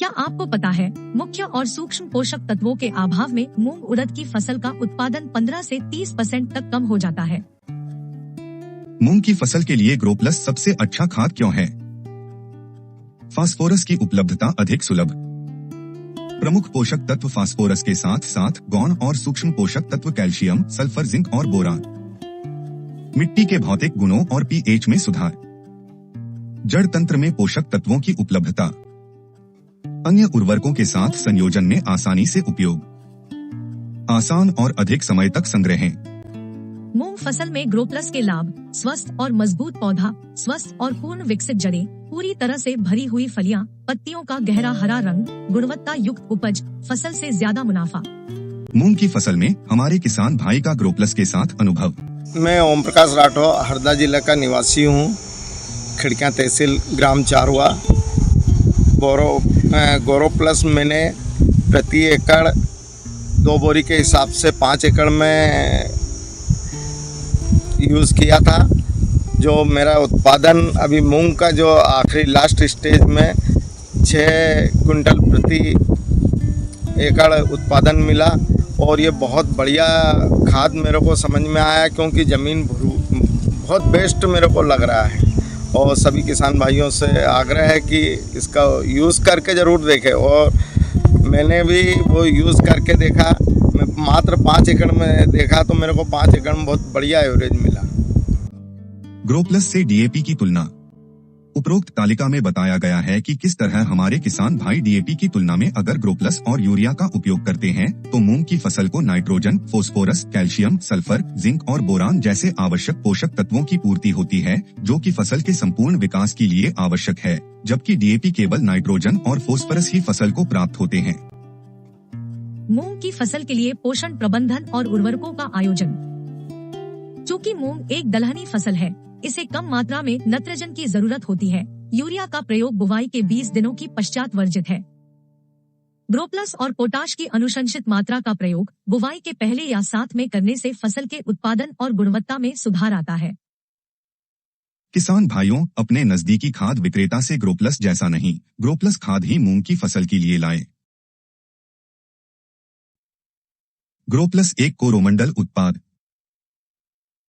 क्या आपको पता है मुख्य और सूक्ष्म पोषक तत्वों के अभाव में मूंग उड़द की फसल का उत्पादन 15 से 30% तक कम हो जाता है। मूंग की फसल के लिए ग्रोप्लस सबसे अच्छा खाद क्यों है? फास्फोरस की उपलब्धता अधिक सुलभ। प्रमुख पोषक तत्व फास्फोरस के साथ साथ गौण और सूक्ष्म पोषक तत्व कैल्शियम, सल्फर, जिंक और बोरान। मिट्टी के भौतिक गुणों और पीएच में सुधार। जड़ तंत्र में पोषक तत्वों की उपलब्धता। अन्य उर्वरकों के साथ संयोजन में आसानी से उपयोग। आसान और अधिक समय तक संग्रह। मूंग फसल में ग्रोप्लस के लाभ: स्वस्थ और मजबूत पौधा, स्वस्थ और पूर्ण विकसित जड़ें, पूरी तरह से भरी हुई फलियां, पत्तियों का गहरा हरा रंग, गुणवत्ता युक्त उपज, फसल से ज्यादा मुनाफा। मूंग की फसल में हमारे किसान भाई का ग्रोप्लस के साथ अनुभव। मैं ओम प्रकाश राठौर हरदा जिला का निवासी हूँ। खिड़कियाँ तहसील ग्राम चारवा। ग्रोप्लस मैंने प्रति एकड़ 2 बोरी के हिसाब से 5 एकड़ में यूज़ किया था। जो मेरा उत्पादन अभी मूंग का जो आखिरी लास्ट स्टेज में 6 कुंटल प्रति एकड़ उत्पादन मिला और ये बहुत बढ़िया खाद मेरे को समझ में आया, क्योंकि ज़मीन बहुत बेस्ट मेरे को लग रहा है। और सभी किसान भाइयों से आग्रह है कि इसका यूज़ करके ज़रूर देखें। और मैंने भी वो यूज़ करके देखा। मैं मात्र 5 एकड़ में देखा तो मेरे को 5 एकड़ में बहुत बढ़िया एवरेज मिला। ग्रोप्लस से डीएपी की तुलना। उपरोक्त तालिका में बताया गया है कि किस तरह हमारे किसान भाई डीएपी की तुलना में अगर ग्रोप्लस और यूरिया का उपयोग करते हैं तो मूंग की फसल को nitrogen, phosphorus, calcium, sulphur, zinc और बोरान जैसे आवश्यक पोषक तत्वों की पूर्ति होती है, जो कि फसल के संपूर्ण विकास के लिए आवश्यक है, जबकि डीएपी केवल नाइट्रोजन और फोस्फोरस ही फसल को प्राप्त होते हैं। मूंग की फसल के लिए पोषण प्रबंधन और उर्वरकों का आयोजन। चूँकि मूंग एक दलहनी फसल है, इसे कम मात्रा में नाइट्रोजन की जरूरत होती है। यूरिया का प्रयोग बुवाई के 20 दिनों की पश्चात वर्जित है। ग्रोप्लस और पोटाश की अनुशंसित मात्रा का प्रयोग बुवाई के पहले या साथ में करने से फसल के उत्पादन और गुणवत्ता में सुधार आता है। किसान भाइयों, अपने नजदीकी खाद विक्रेता से ग्रोप्लस जैसा नहीं, ग्रोप्लस खाद ही मूंग की फसल के लिए लाएं। ग्रोप्लस एक कोरोमंडल उत्पाद